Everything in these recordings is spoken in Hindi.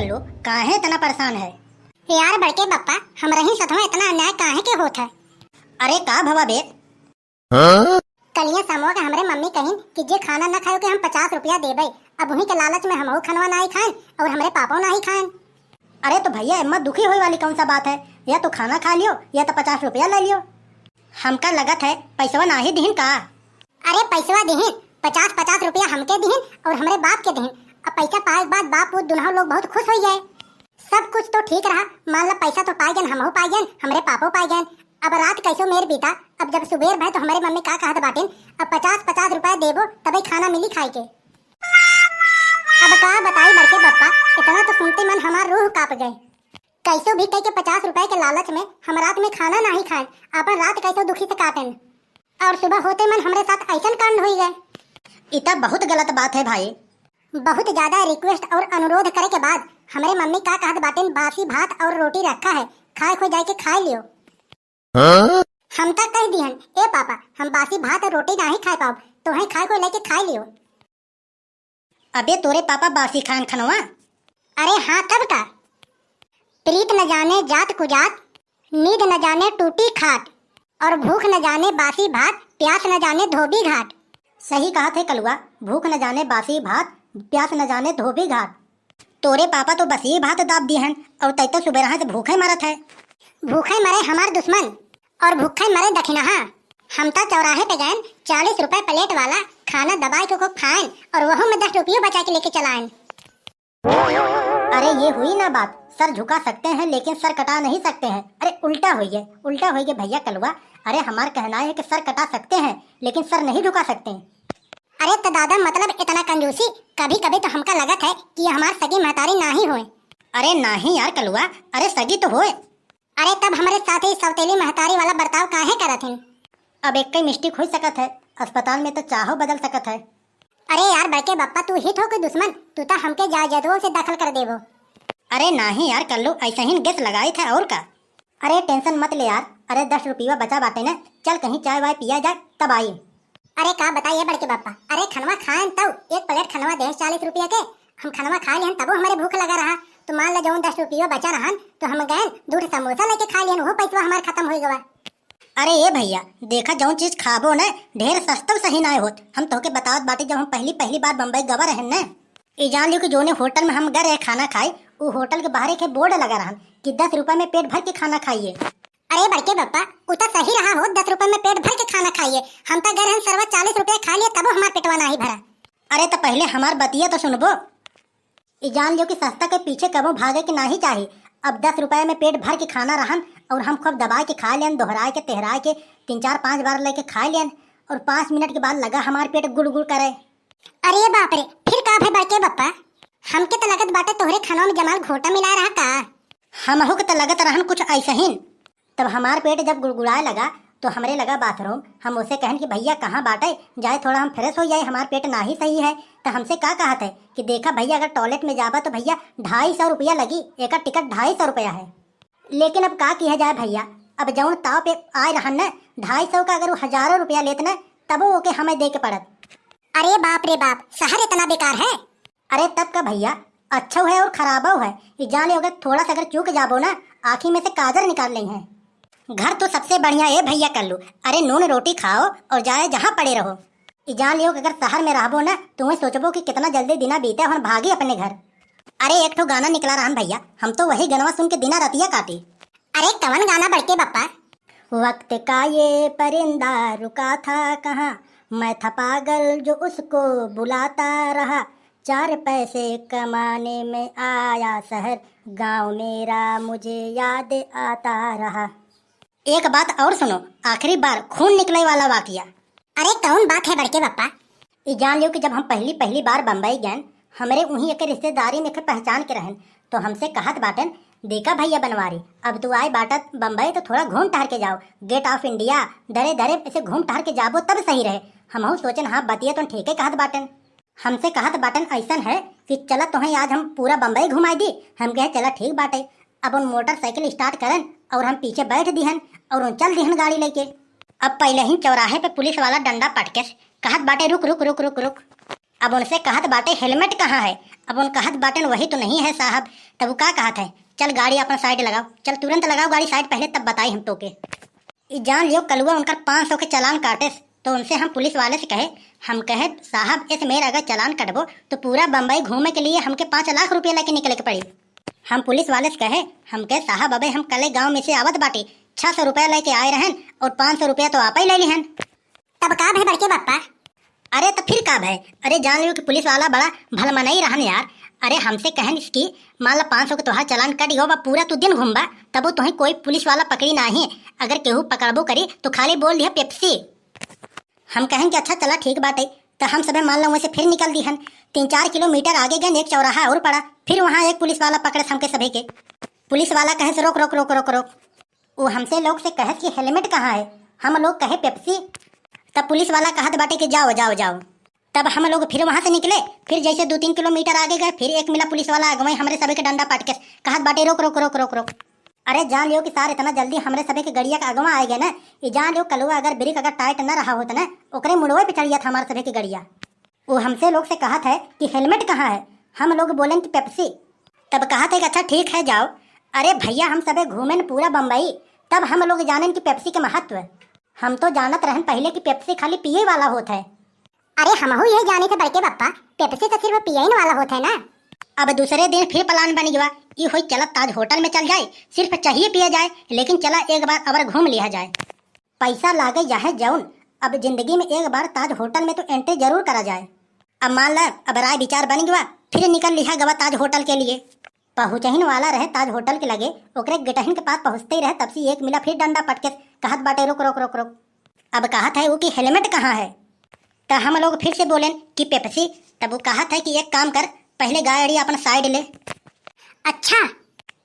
कल्लू, काहे इतना परेशान है? यार बड़के बप्पा, हमरा ही सतवा इतना अन्याय काहे के होत है? अरे का भवा बे? कलिया समूह के हमरे मम्मी कहिन कि जे खाना न खाओ के हम 50 रुपया देबे। अब उन्हीं के लालच में हमहू खनवा नहीं खाएं और हमरे पापो नहीं खाएं। अरे तो भैया हिम्मत दुखी होने वाली कौन सा बात है? या तो खाना खा लियो या तो 50 रुपया ले लियो। हमका लगत है पैसवा ना ही दिहिन का? अरे पैसवा दिहिन, 50-50 रुपया हमके दिहिन और हमरे बाप के दिहिन। अब पैसा पाए के बाद बाप पूत दुनों लोग बहुत खुश हो जाए। सब कुछ तो ठीक रहा, मान ला पैसा तो पाए गए, हमहू पाए गए, हमरे पापो पाए गए। अब रात कैसो मेर बीता। अब जब सुबेर भय तो हमारे मम्मी का कहत बाटिन, अब 50-50 रुपया देबो तभी खाना मिली खाए के। अब का बताई बड़के बप्पा, इतना तो सुनते मन हमार रूह कांप गए। कैसो भी कह के 50 रुपए के लालच में हम रात में खाना नहीं खाए, अपन रात कैसो दुखी से काटें और सुबह होते मन हमरे साथ ऐसा कांड हो गए। इतना बहुत गलत बात है भाई। बहुत ज्यादा रिक्वेस्ट और अनुरोध करे के बाद हमारे मम्मी का कहत बाटिन, बासी भात और रोटी रखा है, खाए खो जाए के खा लियो। हम तक कह दिहन, ए पापा हम बासी भात और रोटी नहीं खा पाओ, तो है खाए को लेके खा लियो। अबे तोरे पापा बासी खान खनवा? अरे हाँ तब का। प्रीत न जाने जात कुजात, नींद न जाने टूटी खाट, और भूख न जाने बासी भात, प्यास न जाने धोबी घाट। सही कहा थे कलुआ, भूख न जाने बासी भात, प्यास न जाने धोबी घाट। तोरे पापा तो बसी भात दाब दिहन और तै तो सुबह से भूखे मरत है। भूखे मरे हमार दुश्मन और भूखे मरे दखिनहा। हम तो चौराहे पे गए 40 रुपए प्लेट वाला खाना दबाई को खाएं और वह में 10 रुपये बचा के लेके चलाएं। अरे ये हुई ना बात, सर झुका सकते हैं लेकिन सर कटा नहीं सकते हैं। अरे उल्टा हुई है भैया कलुआ। अरे हमारा कहना है कि सर कटा सकते हैं लेकिन सर नहीं झुका सकते। अरे तो दादा मतलब इतना कंजूसी, कभी कभी तो हमका लगत है कि हमार सगी महतारी ना ही होए। अरे नहीं यार कलुआ, अरे सगी तो होए। अरे तब हमारे साथ ही सौतेली महतारी वाला बर्ताव काहे करत हैं? अब एक कई मिस्टेक हो सकत है, अस्पताल में तो चाहो बदल सकत है। अरे यार बड़के बप्पा, तू हिट हो के दुश्मन, तू तो हमके जायदादों से दाखिल कर देवो। अरे नहीं यार कल्लू, ऐसा ही गेस लगाई था और का। अरे टेंशन मत ले यार, अरे 10 रुपया बचा बाटे ना, चल कहीं चाय वाय पिया जाए तब आई। अरे का बताइए बड़के बप्पा, अरे खनवा खाएं तब एक प्लेट खनवा दे 40 रुपया के, हम खनवा खा लियन तबो हमारे भूख लगा रहा। तो मान लो जो 10 रुपया बचा रहन तो हम गए 2 समोसा लेके खा लियन, वो पैसा हमारे खत्म हो गवा। अरे ये भैया देखा, जो चीज खाबो न ढेर सस्ता सही ना होत। हम तोके बतावत बाटे, जब हम पहली बार बम्बई गवा रहन न, ये जान लियो कि जोने होटल में हम गए खाना खाए, वो होटल के बाहर एक बोर्ड लगा रहन कि 10 रुपए में पेट भर के खाना खाइए। अरे बड़के बप्पा, उतना सही रहा हो, 10 रुपए में पेट भर के खाना खाइए। हम तो गए सरवा 40 रुपया खा लिए तब हमारा पेटवा नहीं भरा। अरे तो पहले हमार बतिया तो सुनबो। ये जान लियो कि सस्ता के पीछे कबो भागे के नहीं चाहिए। अब 10 रुपए में पेट भर के खाना रहन और हम खूब दबा के खा लें, दोहराए के तेहराए के 3-4-5 बार लेके खा लें और 5 मिनट के बाद लगा हमारे पेट गुड़ गुड़ करे। अरे बाप रे, फिर का भाई बड़के बप्पा, हमके तो लगत बाटे तोहरे खाना में जमाल घोटा मिला रहा का। हमहू के तो लगत रहन कुछ ऐसा ही। तब हमार पेट जब गुड़गुड़ाए लगा तो हमरे लगा बाथरूम। हम उसे कहन कि भैया कहाँ बाटे जाए, थोड़ा हम फ्रेश हो जाए, हमार पेट ना ही सही है। तो हमसे क्या कहा था कि देखा भैया अगर टॉयलेट में जाबा तो भैया 250 रुपया लगी, एक टिकट 250 रुपया है। लेकिन अब का किया जाए भैया, अब जौन ताव पे आए रहन न 250 का अगर वो 1000 रुपया लेते न तब वो के हमें दे के पड़त। अरे बाप रे बाप, शहर इतना बेकार है। अरे तब का भैया अच्छा है और खराबा है। ये जान ले अगर थोड़ा सा अगर चूक जाबो ना, आँखी में से काजर निकाल लें हैं। घर तो सबसे बढ़िया है भैया कल्लू, अरे नून रोटी खाओ और जाए जहाँ पड़े रहो। ये जान लियो कि अगर शहर में रहबो ना तुम्हें सोचबो कि कितना जल्दी दिना बीते और भागे अपने घर। अरे एक ठो गाना निकला रहन भैया, हम तो वही गनवा सुन के दिना रतिया काटी। अरे कवन गाना बड़के बप्पा? वक्त का ये परिंदा रुका था कहाँ, मैं था पागल जो उसको बुलाता रहा, 4 पैसे कमाने में आया शहर, गाँव मेरा मुझे याद आता रहा। एक बात और सुनो, आखिरी बार खून निकले वाला वाकया। अरे कौन बात है बड़के बप्पा? ये जान लियो कि जब हम पहली बार बम्बई गए, हमारे उन्हीं एक रिश्तेदारी में पहचान के रहन, तो हमसे कहत बाटन देखा भैया बनवारी, अब तू आए बाटत बम्बई तो थोड़ा घूम टहर के जाओ, गेट ऑफ इंडिया दरे दरे ऐसे घूम टहर के जाबो तब सही रहे। हम सोचन हाँ बतिया तो ठीक है कहत बाटन। हमसे कहत बाटन ऐसा है कि चला तुम्हें आज हम पूरा बम्बई घुमाई दी। हम कहे चला ठीक बाटे। अब उन मोटरसाइकिल स्टार्ट करन और हम पीछे बैठ दिहन और उन चल दिहन गाड़ी लेके। अब पहले ही चौराहे पे पुलिस वाला डंडा पटके कहत बाटे रुक रुक रुक रुक रुक। अब उनसे कहत बाटे हेलमेट कहाँ है, अब उन कहत बाटन वही तो नहीं है साहब। तब वो का कहत है, चल गाड़ी अपन साइड लगाओ, चल तुरंत लगाओ गाड़ी साइड, पहले तब बताई हम तो के। जान लियो कलुआ उनका 500 के चालान काटे, तो उनसे हम पुलिस वाले से कहे, हम कहे साहब इस मेरा अगर चालान कटबो तो पूरा बम्बई घूमने के लिए हमके 5 लाख रुपया लेके निकले के पड़ी। हम पुलिस वाले से कहे, हम कहे साहब अबे हम कल गांव में से आवत बाटी 600 रुपया लेके आए रहन और 500 रुपया तो आप ही ले लिहन। तब का भाई बड़के पापा? अरे तो फिर का भाई, अरे जान लियो कि पुलिस वाला बड़ा भलमा नहीं रहन यार। अरे हमसे कहन इसकी मान ला 500 के तोहार चालान कट गो बा, पूरा तू दिन घूमबा तब तुही कोई पुलिस वाला पकड़ी नहीं, अगर केहू पकड़बो करी तो खाली बोल दिया पेप्सी। हम कहें कि अच्छा चला ठीक बाटे, तो हम सब मान लो वैसे फिर निकल दी हन। 3-4 किलोमीटर आगे गए एक चौराहा और पड़ा, फिर वहाँ एक पुलिस वाला पकड़े हमके सभी के। पुलिस वाला कहे से रोक रोक रोक रोक रोक, वो हमसे लोग से कहे कि हेलमेट कहाँ है, हम लोग कहे पेप्सी। तब पुलिस वाला कहत बाटे कि जाओ जाओ जाओ। तब हम लोग फिर वहाँ से निकले, फिर जैसे 2-3 किलोमीटर आगे गए, फिर एक मिला पुलिस वाला अगवाई हमरे सभी के डंडा पाट के कहत बाटे रोक रोक रोक रोक रोक। अरे जान लियो कि सार इतना जल्दी हमरे सभी के गड़िया का अगवा आए गए ना, ये जान लियो कलुआ अगर ब्रेक अगर टाइट न रहा होता ना ओकरे मुड़वे पे चढ़ गया था हमारे सभी की गड़िया। वो हमसे लोग से कहत है कि हेलमेट कहाँ है, हम लोग बोलें कि पेप्सी। तब कहत है कि अच्छा ठीक है जाओ। अरे भैया हम सभी घूमे न पूरा बम्बई, तब हम लोग जाने कि पेप्सी के महत्व। हम तो जानत रहन पहले कि पेप्सी खाली पिए वाला होता है। अरे हमहू ये जाने थे बड़के पापा, पेप्सी तो सिर्फ पिए वाला होता है ना। अब दूसरे दिन फिर प्लान बन गया, ये हुई चला ताज होटल में चल जाए, सिर्फ चाहिए पिया जाए, लेकिन चला एक बार अबर घूम लिया जाए। पैसा लागे जाए जौन, अब जिंदगी में एक बार ताज होटल में तो एंट्री जरूर करा जाए। अब मान ला अब राय विचार बन गया, फिर निकल लिया गवा ताज होटल के लिए। पहुँचहिन वाला रहे ताज होटल के लगे, ओकरे गेटहिन के पास पहुँचते ही रहे, तब से एक मिला फिर डंडा पटके कहत बाटे रोक रोक रोक रोक। अब कहत है वो कि हेलमेट कहाँ है, तो हम लोग फिर से बोलें कि पेप्सी। तब वो कहत है कि एक काम कर, पहले गाड़ी अपन साइड ले। अच्छा।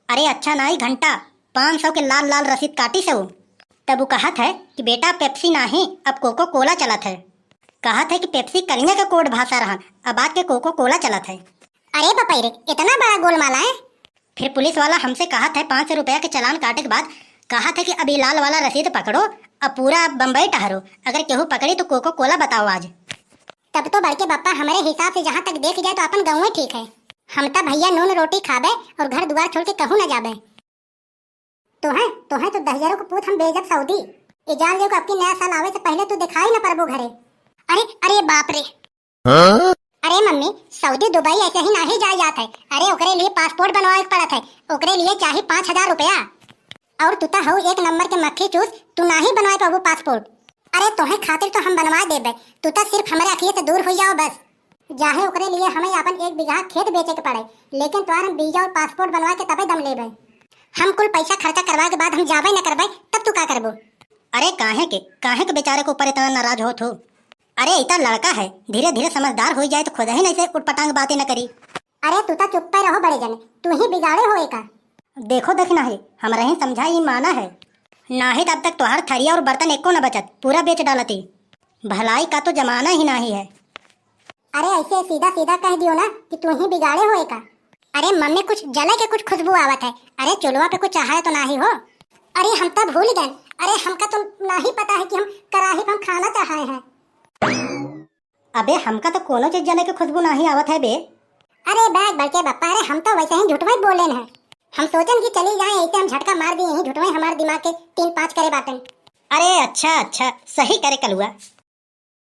अरे अच्छा नहीं घंटा 500 के लाल लाल रसीद काटी से वो। तब वो कहत है कि बेटा पेप्सी नहीं अब कोको कोला चलत है। कहत है कि पेप्सी कलिंगा का कोड भाषा रहा, अब बात के कोको कोला चलत है। अरे पपैरे इतना बड़ा गोलमाला है। फिर पुलिस वाला हमसे कहत है 500 रुपया के चालान काटे के बाद कहत है कि अब ये लाल वाला रसीद पकड़ो, अब पूरा बम्बई टहरो, अगर केहू पकड़ी तो कोको कोला बताओ आज। तब तो बड़के पापा हमारे हिसाब से जहाँ तक देख जाए तो अपन गाँव में ठीक है। हम तब भैया नून रोटी खाबे और घर द्वार छोड़ के कहूँ न जाबे। तो है तो 10,000 को पूछ हम बेजब सऊदी। ये जान लियो कि आपकी नया साल आवे से पहले तू दिखाई न परबो घरे। अरे अरे बाप रे। अरे मम्मी सऊदी दुबई ऐसे ही नहीं जाए जात है। अरे ओकरे लिए पासपोर्ट बनवाए पड़त है, ओकरे लिए चाहिए 5,000 रुपया। और तू तो हऊ एक नंबर के मक्खी चूस, तू नहीं बनवाए पाबू पासपोर्ट। अरे तोहे खातिर तो हम बनवा देबे, तू तो सिर्फ हमारे अखिए से दूर हो जाओ बस। जाहे ओकरे लिए हमें अपन 1 बीघा खेत बेचे के पड़े, लेकिन तोहार हम वीजा और पासपोर्ट बनवा के तबे दम लेबे। हम कुल पैसा खर्चा करवा के बाद हम जाबे न करबे, तब तू का करबो? अरे काहे के बेचारे को ऊपर इतना नाराज हो तू? अरे इतना लड़का है, धीरे धीरे समझदार हो जाए तो खुद ही नहीं से उटपटांग बातें न करी। अरे तू तो चुप पे रहो बड़े जने, तू ही बिगाड़े होए का। देखो देखना है हमारा ही समझा ही माना है, ना ही तब तक तोहार थरिया और बर्तन एको न बचत, पूरा बेच डालती। भलाई का तो जमाना ही नहीं है। अरे ऐसे सीधा सीधा कह दियो ना कि तू ही बिगाड़े होए का। अरे मम्मी कुछ जले के कुछ खुशबू आवत है। अरे चुलवा पे कुछ चाहे तो नहीं हो। अरे हम तब भूल गए, अरे हमका तो नहीं पता है कि हम कराही पे हम खाना चाहे हैं। अबे हमका तो कोनो चीज जले के खुशबू नहीं आवत है बे। अरे बैग बड़के बप्पा, अरे हम तो वैसे ही झूठवे बोले हैं। हम सोचन कि चली जाए ऐसे हम झटका मार दिए, यही झूठवे हमारे दिमाग के 3-5 करे बाटन। अरे अच्छा सही करे कलुआ।